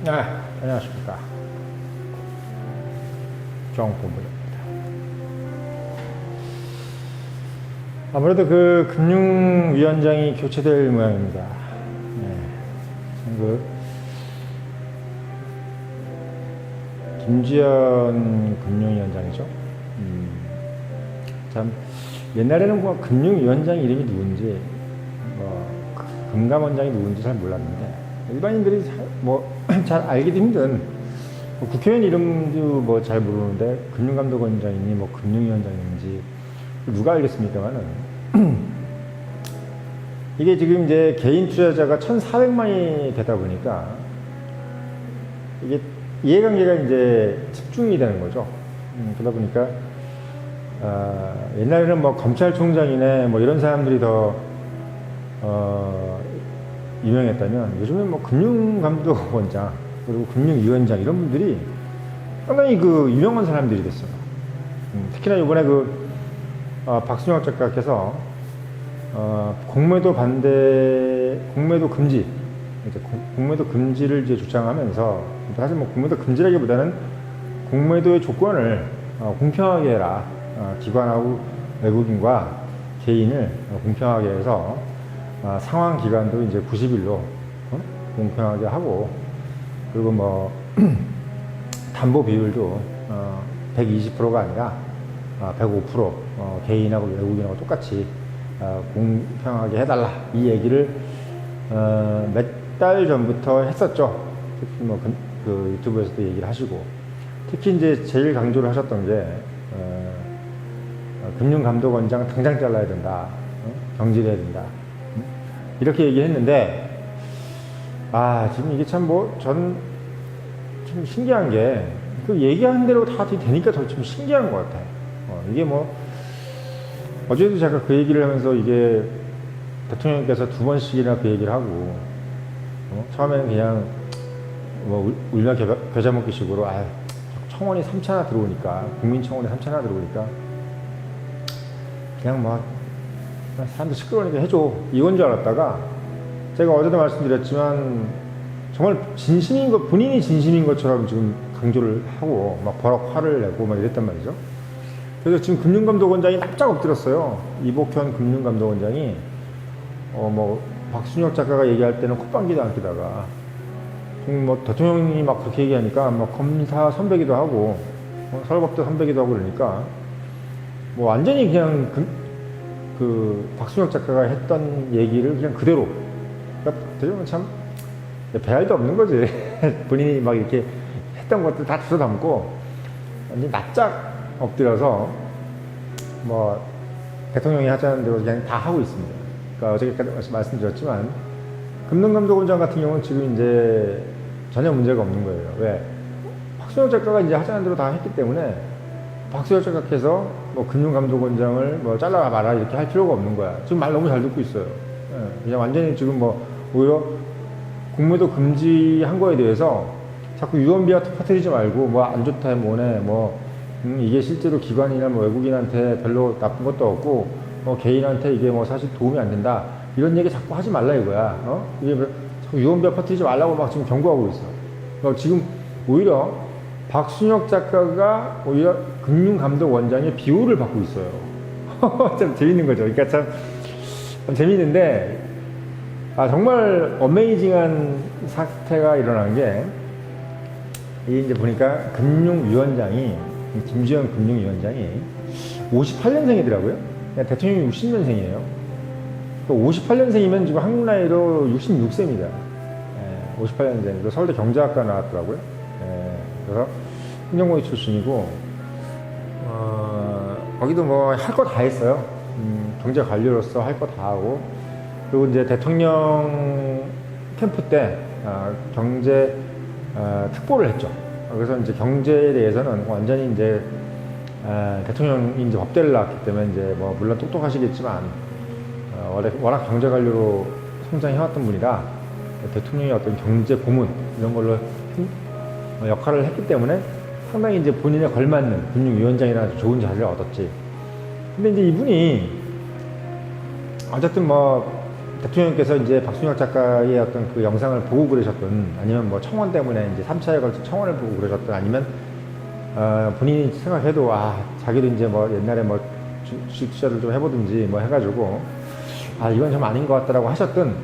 안녕하십니까. 정본부입니다. 아무래도 그 금융위원장이 교체될 모양입니다. 김지현 금융위원장이죠. 참 옛날에는 뭐 금융위원장 이름이 누군지, 금감원장이 누군지 잘 몰랐는데 일반인들이 잘 알기도 힘든, 국회의원 이름도 뭐 잘 모르는데 금융감독원장이니 뭐 금융위원장인지 누가 알겠습니까만은 이게 지금 이제 개인 투자자가 1,400만이 되다 보니까 이게 이해관계가 이제 집중이 되는 거죠. 그러다 보니까 옛날에는 뭐 검찰총장이네 뭐 이런 사람들이 더 유명했다면 요즘은 뭐 금융감독원장 그리고 금융위원장 이런 분들이 상당히 그 유명한 사람들이 됐어요. 특히나 이번에 박순혁 작가께서 공매도 금지, 공매도 금지를 이제 주장하면서, 사실 뭐 공매도 금지라기보다는 공매도의 조건을 공평하게 해라. 기관하고 외국인과 개인을 공평하게 해서 상환 기간도 이제 90일로 공평하게 하고, 그리고 뭐 담보 비율도 120%가 아니라 105% 개인하고 외국인하고 똑같이 공평하게 해달라, 이 얘기를 몇 달 전부터 했었죠. 특히 뭐 그 유튜브에서도 얘기를 하시고, 특히 이제 제일 강조를 하셨던 게 금융감독원장 당장 잘라야 된다, 경질해야 된다, 이렇게 얘기했는데, 지금 이게 참 전 좀 신기한 게, 그 얘기하는 대로 다 되니까 더 좀 신기한 것 같아요. 이게 어제도 제가 그 얘기를 하면서, 이게 대통령께서 2번씩이나 그 얘기를 하고, 처음에는 그냥 울며 겨자 먹기 식으로, 청원이 3차나 들어오니까, 국민청원이 3차나 들어오니까, 그냥 사람들 시끄러우니까 해줘, 이건 줄 알았다가, 제가 어제도 말씀드렸지만, 정말 본인이 진심인 것처럼 지금 강조를 하고, 버럭 화를 내고 이랬단 말이죠. 그래서 지금 금융감독원장이 납작 엎드렸어요. 이복현 금융감독원장이, 박순혁 작가가 얘기할 때는 콧방귀도 안 끼다가, 지금 대통령이 그렇게 얘기하니까, 검사 선배기도 하고, 서울법대 선배기도 하고 그러니까, 완전히 그냥 박순혁 작가가 했던 얘기를 그냥 그대로. 그러니까 대통령은 참, 배알도 없는 거지. 본인이 이렇게 했던 것들 다 주워 담고, 완전 납작 엎드려서, 대통령이 하자는 대로 그냥 다 하고 있습니다. 그러니까 어저께까지 말씀드렸지만, 금융감독원장 같은 경우는 지금 이제 전혀 문제가 없는 거예요. 왜? 박순혁 작가가 이제 하자는 대로 다 했기 때문에, 박순혁 작가께서 금융감독원장을 잘라 마라 이렇게 할 필요가 없는 거야. 지금 말 너무 잘 듣고 있어요. 그냥 완전히 지금 오히려 공매도 금지한 거에 대해서 자꾸 유언비어 터뜨리지 말고, 안 좋다, 이게 실제로 기관이나 외국인한테 별로 나쁜 것도 없고, 개인한테 이게 사실 도움이 안 된다, 이런 얘기 자꾸 하지 말라 이거야. 이게 자꾸 유언비어 퍼뜨리지 말라고 지금 경고하고 있어. 지금 오히려 박순혁 작가가 오히려 금융감독원장의 비호를 받고 있어요. 참 재밌는 거죠. 그러니까 참 재밌는데, 정말 어메이징한 사태가 일어난 게, 이제 보니까 김지현 금융위원장이 58년생이더라고요. 대통령이 60년생이에요. 58년생이면 지금 한국 나이로 66세입니다. 58년생. 서울대 경제학과 나왔더라고요. 그래서 행정고시 출신이고, 거기도 할 거 다 했어요. 경제관료로서 할 거 다 하고, 그리고 이제 대통령 캠프 때 경제 특보를 했죠. 그래서 이제 경제에 대해서는 완전히 이제 대통령이 이제 법대를 나왔기 때문에 이제 물론 똑똑하시겠지만 워낙 경제관료로 성장해왔던 분이라 대통령이 어떤 경제 고문 이런 걸로 역할을 했기 때문에 상당히 이제 본인에 걸맞는 금융위원장이라는 좋은 자리를 얻었지. 근데 이제 이분이 어쨌든 대통령께서 이제 박순혁 작가의 어떤 그 영상을 보고 그러셨던, 아니면 뭐 청원 때문에 이제 3차에 걸쳐 청원을 보고 그러셨던, 아니면 본인이 생각해도 자기도 이제 뭐 옛날에 뭐 주식 투자를 좀 해보든지 뭐 해가지고 이건 좀 아닌 것 같다라고 하셨던,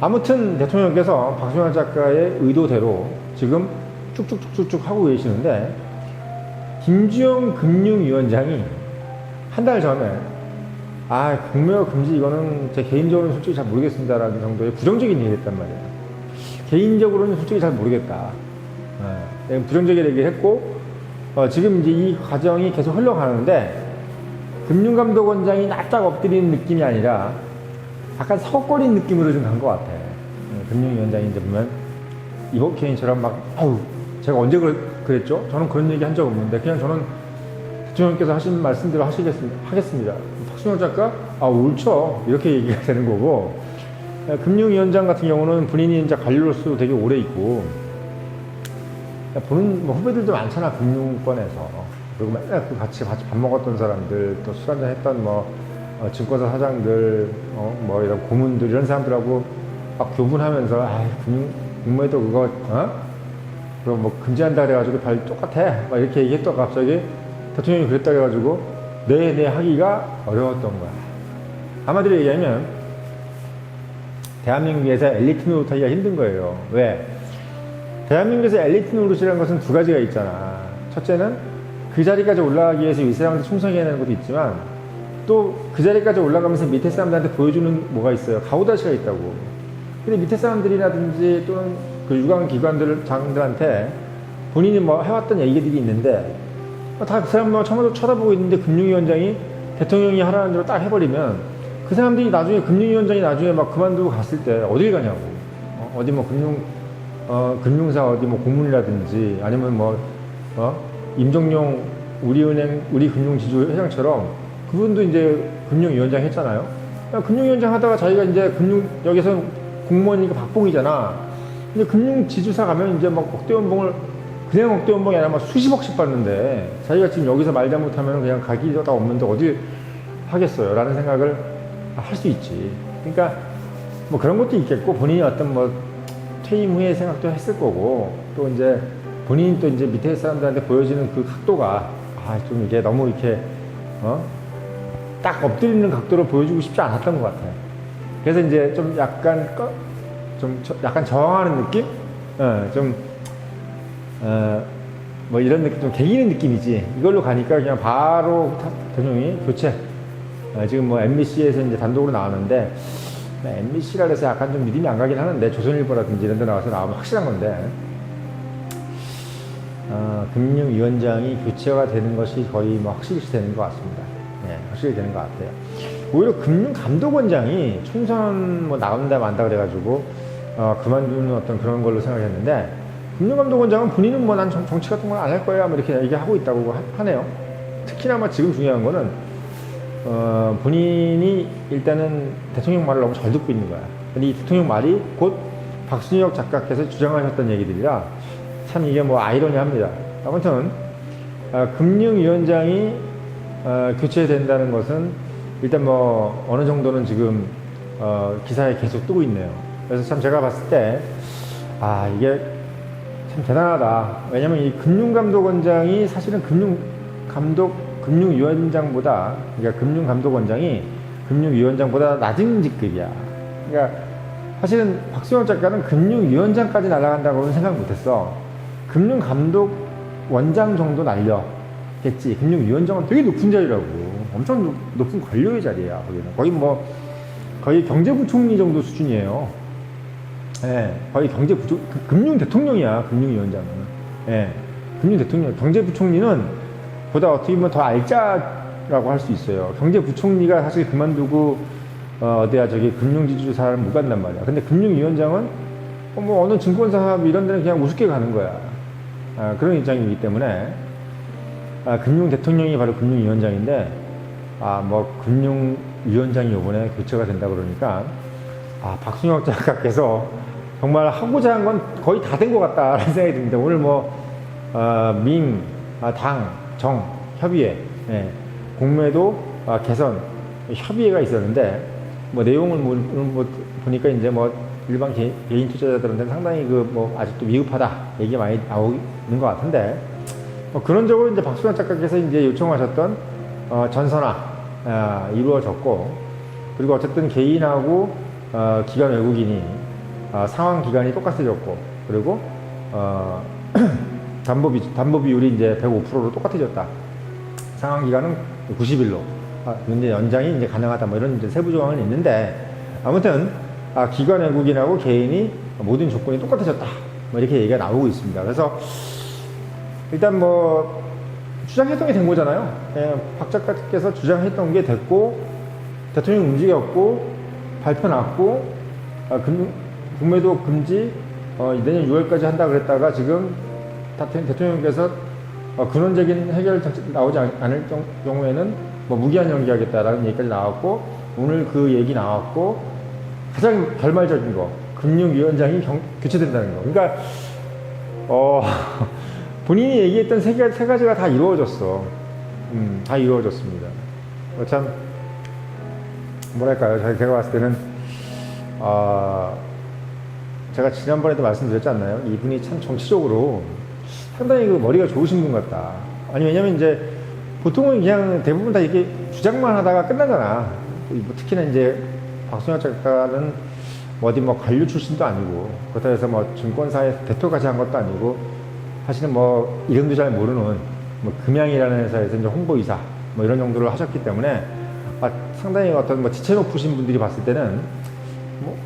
아무튼 대통령께서 박순혁 작가의 의도대로 지금 쭉쭉쭉쭉 하고 계시는데, 김주영 금융위원장이 한 달 전에 공매화 금지 이거는 제 개인적으로는 솔직히 잘 모르겠습니다라는 정도의 부정적인 얘기를 했단 말이에요. 개인적으로는 솔직히 잘 모르겠다. 부정적인 얘기를 했고, 지금 이제 이 과정이 계속 흘러가는데, 금융감독원장이 납작 엎드리는 느낌이 아니라 약간 서거린 느낌으로 좀 간 것 같아. 금융위원장이 이제 보면 이버케인처럼 막 제가 언제 그랬죠? 저는 그런 얘기 한 적 없는데, 그냥 저는 대통령께서 하신 말씀대로 하겠습니다. 박순혁 작가, 옳죠. 이렇게 얘기가 되는 거고, 금융위원장 같은 경우는 본인이 이제 관료로서 되게 오래 있고, 보는 뭐 후배들도 많잖아, 금융권에서. 그리고 맨날 같이 밥 먹었던 사람들, 또 술 한잔 했던 증권사 사장들, 뭐 이런 고문들, 이런 사람들하고 막 교분하면서, 금융에도 그거, 그럼 뭐 금지한다 그래가지고 다 똑같아. 막 이렇게 얘기했다가 갑자기 대통령이 그랬다 그래가지고 네 하기가 어려웠던 거야. 한마디로 얘기하면 대한민국에서 엘리트 노릇하기가 힘든 거예요. 왜? 대한민국에서 엘리트 노릇이라는 것은 두 가지가 있잖아. 첫째는 그 자리까지 올라가기 위해서 이 사람한테 충성해야 하는 것도 있지만, 또 그 자리까지 올라가면서 밑에 사람들한테 보여주는 뭐가 있어요. 가오다시가 있다고. 근데 밑에 사람들이라든지 또는 그 유관기관장들한테 본인이 뭐 해왔던 얘기들이 있는데, 다 그 사람 처음부터 쳐다보고 있는데 금융위원장이 대통령이 하라는 대로 딱 해버리면, 그 사람들이 나중에 금융위원장이 나중에 막 그만두고 갔을 때 어딜 가냐고. 어디 뭐 금융사 어디 뭐 고문이라든지, 아니면 임종용 우리은행 우리금융지주 회장처럼 그분도 이제 금융위원장 했잖아요. 금융위원장 하다가 자기가 이제 여기서 공무원이니까 박봉이잖아. 근데 금융지주사 가면 이제 막 억대연봉을, 그냥 억대연봉이 아니라 막 수십억씩 받는데, 자기가 지금 여기서 말 잘못하면 그냥 가기가 없는데 어딜 하겠어요? 라는 생각을 할 수 있지. 그러니까 뭐 그런 것도 있겠고, 본인이 어떤 뭐 퇴임 후에 생각도 했을 거고, 또 이제 본인이 또 이제 밑에 사람들한테 보여지는 그 각도가 좀 이게 너무 이렇게 딱 엎드리는 각도로 보여주고 싶지 않았던 것 같아요. 그래서 이제 좀 약간 저항하는 느낌? 뭐 이런 느낌, 좀 개기는 느낌이지. 이걸로 가니까 그냥 바로 대통령이 교체. 지금 뭐 MBC에서 이제 단독으로 나왔는데, MBC라 해서 약간 좀 믿음이 안 가긴 하는데, 조선일보라든지 이런 데 나와서 나오면 확실한 건데, 금융위원장이 교체가 되는 것이 거의 뭐 확실시 되는 것 같습니다. 확실히 되는 것 같아요. 오히려 금융감독원장이 총선 뭐 나온다 만다 그래가지고 그만두는 어떤 그런 걸로 생각했는데, 금융감독원장은 본인은 뭐 난 정치 같은 건 안 할 거야 뭐 이렇게 얘기하고 있다고 하네요. 특히나 뭐 지금 중요한 거는 본인이 일단은 대통령 말을 너무 잘 듣고 있는 거야. 근데 이 대통령 말이 곧 박순혁 작가께서 주장하셨던 얘기들이라 참 이게 뭐 아이러니합니다. 아무튼 금융위원장이 교체된다는 것은 일단 뭐 어느 정도는 지금 기사에 계속 뜨고 있네요. 그래서 참 제가 봤을 때 이게 참 대단하다. 왜냐면 이 금융감독원장이 사실은 금융위원장보다, 그러니까 금융감독원장이 금융위원장보다 낮은 직급이야. 그러니까 사실은 박순혁 작가는 금융위원장까지 날아간다고는 생각 못했어. 금융감독원장 정도 날려겠지. 금융위원장은 되게 높은 자리라고. 엄청 높은 관료의 자리야. 거기는 거의 경제부총리 정도 수준이에요. 거의 금융대통령이야, 금융위원장은. 금융대통령. 경제부총리는 보다 어떻게 보면 더 알짜라고 할 수 있어요. 경제부총리가 사실 그만두고 금융지주사를 못 간단 말이야. 근데 금융위원장은 뭐 어느 증권사 이런 데는 그냥 우습게 가는 거야. 그런 입장이기 때문에 금융대통령이 바로 금융위원장인데, 금융위원장이 이번에 교체가 된다 그러니까 박순혁 작가께서 정말 하고자 한 건 거의 다 된 것 같다라는 생각이 듭니다. 오늘 민, 당, 정 협의회, 공매도 개선 협의회가 있었는데, 내용을 보니까 이제 뭐 일반 개인 투자자들한테는 상당히 그 뭐 아직도 미흡하다 얘기가 많이 나오는 것 같은데, 그런적으로 이제 박수현 작가께서 이제 요청하셨던 전선화 이루어졌고, 그리고 어쨌든 개인하고 기관 외국인이 상환 기간이 똑같아졌고, 그리고 담보 비율이 이제 105%로 똑같아졌다. 상환 기간은 90일로 이제 연장이 이제 가능하다. 뭐 이런 이제 세부 조항은 있는데, 아무튼 기관 외국인하고 개인이 모든 조건이 똑같아졌다. 뭐 이렇게 얘기가 나오고 있습니다. 그래서 일단 뭐 주장했던 게 된 거잖아요. 박 작가께서 주장했던 게 됐고, 대통령이 움직였고, 발표 났고, 구매도 금지 내년 6월까지 한다 그랬다가 지금 대통령께서 근원적인 해결 정책 나오지 않을 경우에는 뭐 무기한 연기하겠다라는 얘기까지 나왔고, 오늘 그 얘기 나왔고, 가장 결말적인 거 금융위원장이 교체된다는 거. 그러니까 본인이 얘기했던 세 가지가 다 이루어졌어. 다 이루어졌습니다. 참 뭐랄까요, 제가 봤을 때는 제가 지난번에도 말씀드렸지 않나요? 이분이 참 정치적으로 상당히 그 머리가 좋으신 분 같다. 아니, 왜냐면 이제 보통은 그냥 대부분 다 이렇게 주장만 하다가 끝나잖아. 뭐 특히나 이제 박수현 작가는 어디 뭐 관료 출신도 아니고, 그렇다고 해서 뭐 증권사의 대표까지 한 것도 아니고, 사실은 뭐 이름도 잘 모르는 뭐 금양이라는 회사에서 이제 홍보이사 뭐 이런 정도를 하셨기 때문에 상당히 어떤 뭐 지체 높으신 분들이 봤을 때는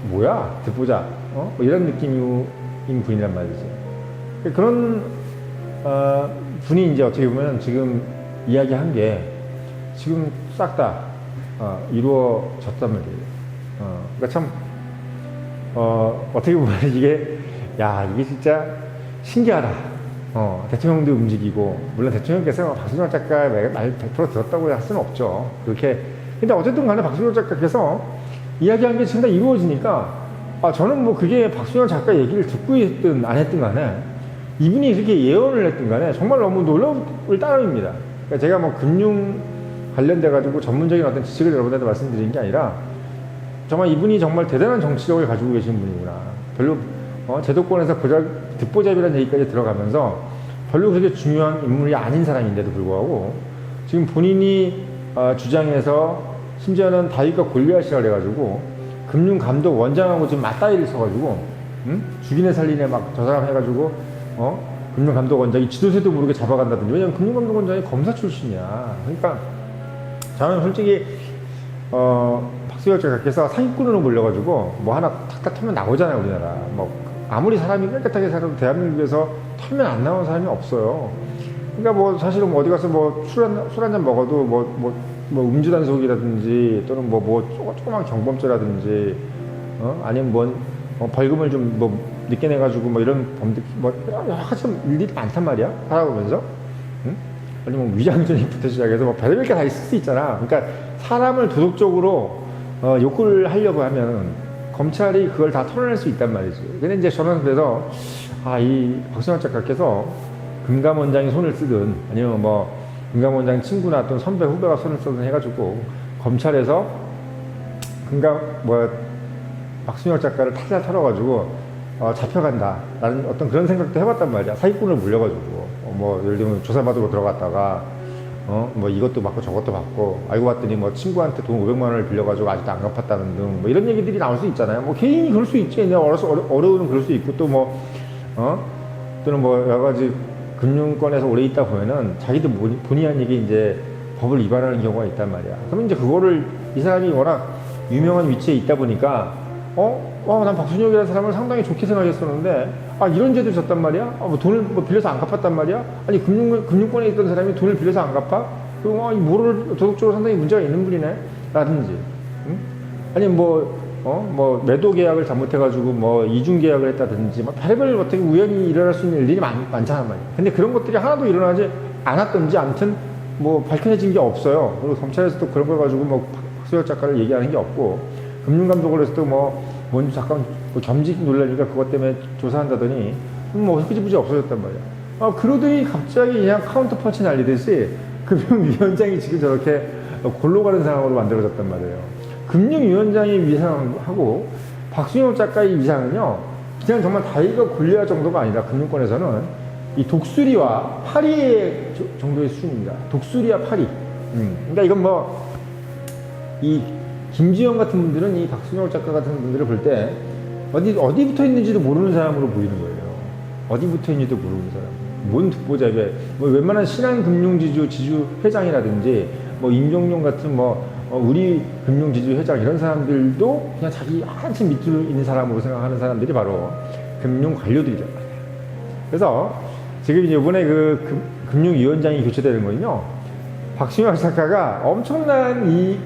뭐야 듣보자 뭐 이런 느낌인 분이란 말이지. 그런 분이 이제 어떻게 보면 지금 이야기한 게 지금 싹 다 이루어졌단 말이에요. 그러니까 참 어떻게 보면 이게 진짜 신기하다. 대통령도 움직이고, 물론 대통령께서 박수현 작가의 말 100% 들었다고 할 수는 없죠. 그렇게. 근데 어쨌든 간에 박수현 작가께서 이야기한 게 지금 다 이루어지니까, 저는 뭐 그게 박수현 작가 얘기를 듣고 했든 안 했든 간에, 이분이 그렇게 예언을 했든 간에 정말 너무 놀라울 따름입니다. 그러니까 제가 뭐 금융 관련돼가지고 전문적인 어떤 지식을 여러분한테 말씀드린 게 아니라, 정말 이분이 정말 대단한 정치력을 가지고 계신 분이구나. 별로 제도권에서 듣보잡이라는 얘기까지 들어가면서 별로 그렇게 중요한 인물이 아닌 사람인데도 불구하고 지금 본인이 주장해서 심지어는 다윗과 골리앗이라 그래가지고 금융감독 원장하고 지금 맞다이를 쳐가지고 죽이네 살리네 막 저 사람 해가지고 금융감독 원장이 지도세도 모르게 잡아간다든지. 왜냐면 금융감독 원장이 검사 출신이야. 그러니까 저는 솔직히 박수현 작가께서 사기꾼으로 몰려가지고 뭐 하나 탁탁 털면 나오잖아요. 우리나라 뭐 아무리 사람이 깨끗하게 살아도 대한민국에서 털면 안 나오는 사람이 없어요. 그러니까 뭐 사실은 뭐 어디 가서 뭐 술 한 잔 먹어도 뭐 음주 단속이라든지 또는 뭐 조그만 경범죄라든지 아니면 벌금을 좀 뭐 늦게 내가지고 뭐 이런 범죄 하여튼 일들이 많단 말이야 살아보면서. 아니면 위장전입부터 시작해서 뭐 별의별 게 다 있을 수 있잖아. 그러니까 사람을 도덕적으로 욕을 하려고 하면 검찰이 그걸 다 털어낼 수 있단 말이지. 근데 이제 저는 그래서 이 박수현 작가께서 금감원장이 손을 쓰든 아니면 뭐 금감원장 친구나 또는 선배 후배가 손을 쓰든 해가지고 검찰에서 박수현 작가를 탈탈 털어가지고 잡혀간다라는 어떤 그런 생각도 해봤단 말이야. 사기꾼을 물려가지고 뭐 예를 들면 조사받으러 들어갔다가 뭐 이것도 받고 저것도 받고, 알고 봤더니 뭐 친구한테 돈 500만 원을 빌려가지고 아직도 안 갚았다는 등 뭐 이런 얘기들이 나올 수 있잖아요. 뭐 개인이 그럴 수 있지. 내가 어려우면 그럴 수 있고, 또 뭐 또는 뭐 여러 가지 금융권에서 오래 있다 보면은 자기도 본의 아니게 이제 법을 위반하는 경우가 있단 말이야. 그러면 이제 그거를 이 사람이 워낙 유명한 위치에 있다 보니까 난 박순혁이라는 사람을 상당히 좋게 생각했었는데 이런 죄도 졌단 말이야? 뭐 돈을 빌려서 안 갚았단 말이야? 아니 금융권에 있던 사람이 돈을 빌려서 안 갚아? 그리고 모ral 도덕적으로 상당히 문제가 있는 분이네? 라든지 아니 뭐 매도 계약을 잘못해가지고 뭐 이중 계약을 했다든지 뭐 별의별 어떻게 우연히 일어날 수 있는 일들이 많잖아 말이야. 근데 그런 것들이 하나도 일어나지 않았던지 아무튼 뭐 밝혀내진 게 없어요. 그리고 검찰에서도 그런 걸 가지고 뭐 박수혁 작가를 얘기하는 게 없고, 금융감독을 해서도 뭔지 잠깐 겸직 논란이니까 그것 때문에 조사한다더니 뭐 흐지부지 없어졌단 말이야. 그러더니 갑자기 그냥 카운터 펀치 날리듯이 금융위원장이 지금 저렇게 골로 가는 상황으로 만들어졌단 말이에요. 금융위원장이 위상하고 박순영 작가의 이상은요, 그냥 정말 다이거 골리앗 정도가 아니라 금융권에서는 이 독수리와 파리의 정도의 수준입니다. 독수리와 파리. 그러니까 이건 뭐, 이 김지영 같은 분들은 이 박순영 작가 같은 분들을 볼 때 어디 붙어 있는지도 모르는 사람으로 보이는 거예요. 어디 붙어 있는지도 모르는 사람. 뭔 독보자배, 뭐 웬만한 신한금융지주 회장이라든지 뭐 임종용 같은 우리 금융지주 회장 이런 사람들도 그냥 자기 한참 밑으로 있는 사람으로 생각하는 사람들이 바로 금융 관료들이란 말이에요. 그래서 지금 이번에 그 금융위원장이 교체되는 거는요, 박순영 작가가 엄청난 이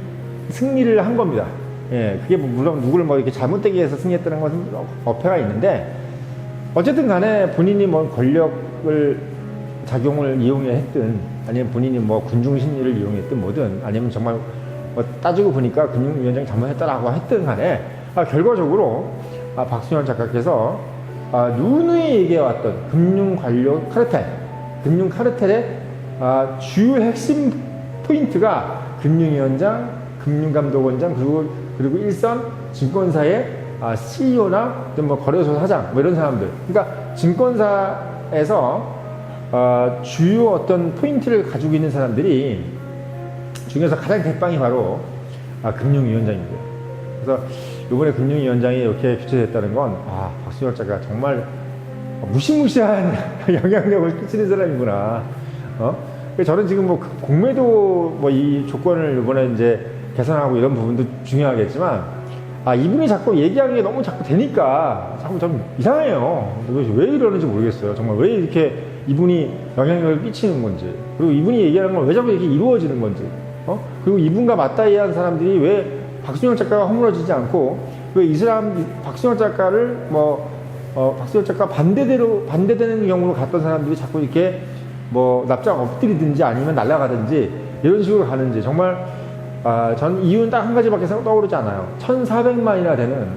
승리를 한 겁니다. 예, 그게 물론 누구를 이렇게 잘못되게 해서 승리했다는 것은 어폐가 있는데, 어쨌든 간에 본인이 권력을 작용을 이용해 했든, 아니면 본인이 군중 심리를 이용했든 뭐든, 아니면 정말 따지고 보니까 금융위원장이 잘못했다라고 했든 간에, 결과적으로 박순영 작가께서 누누이 얘기해왔던 금융 카르텔의 주요 핵심 포인트가 금융위원장, 금융감독원장, 그리고 일선 증권사의 CEO나 거래소 사장 이런 사람들. 그러니까 증권사에서 주요 어떤 포인트를 가지고 있는 사람들이 중에서 가장 대빵이 바로 금융위원장입니다. 그래서 이번에 금융위원장이 이렇게 교체됐다는 건 박순영 작가가 정말 무시무시한 영향력을 끼치는 사람이구나. 저는 지금 공매도 이 조건을 이번에 이제 개선하고 이런 부분도 중요하겠지만, 이분이 자꾸 얘기하는 게 너무 자꾸 되니까 자꾸 좀 이상해요. 왜 이러는지 모르겠어요. 정말 왜 이렇게 이분이 영향력을 끼치는 건지, 그리고 이분이 얘기하는 건 왜 자꾸 이렇게 이루어지는 건지, 그리고 이분과 맞다이한 사람들이 왜 박순영 작가가 허물어지지 않고 왜 이 사람 박순영 작가를 박순영 작가 반대되는 경우로 갔던 사람들이 자꾸 이렇게 납작 엎드리든지 아니면 날아가든지 이런 식으로 가는지, 정말 전 이유는 딱 한 가지밖에 떠오르지 않아요. 1,400만이나 되는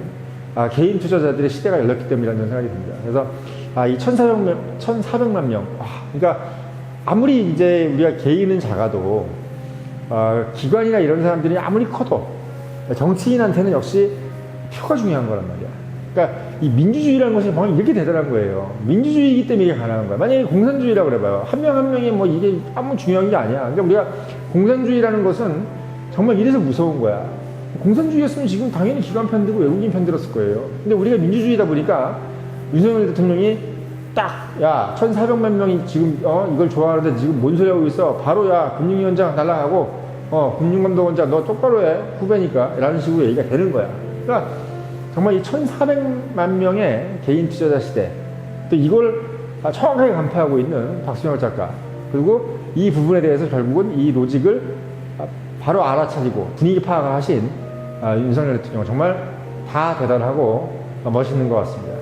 개인 투자자들의 시대가 열렸기 때문이라는 생각이 듭니다. 그래서 이 1,400만 명, 그러니까 아무리 이제 우리가 개인은 작아도 기관이나 이런 사람들이 아무리 커도 정치인한테는 역시 표가 중요한 거란 말이야. 그러니까 이 민주주의라는 것이 정말 이렇게 대단한 거예요. 민주주의이기 때문에 이게 가능한 거야. 만약에 공산주의라고 그래봐요. 한 명 한 명이 이게 아무 중요한 게 아니야. 그러니까 우리가 공산주의라는 것은 정말 이래서 무서운 거야. 공산주의였으면 지금 당연히 기관 편들고 외국인 편들었을 거예요. 근데 우리가 민주주의다 보니까 윤석열 대통령이 딱, 1,400만 명이 지금 이걸 좋아하는데 지금 뭔 소리 하고 있어? 바로 금융위원장 날라가고 금융감독원장 너 똑바로 해, 후배니까 라는 식으로 얘기가 되는 거야. 그러니까 정말 이 1,400만 명의 개인 투자자 시대, 또 이걸 정확하게 간파하고 있는 박순영 작가, 그리고 이 부분에 대해서 결국은 이 로직을 바로 알아차리고 분위기 파악을 하신 윤석열 대통령, 정말 다 대단하고 멋있는 것 같습니다.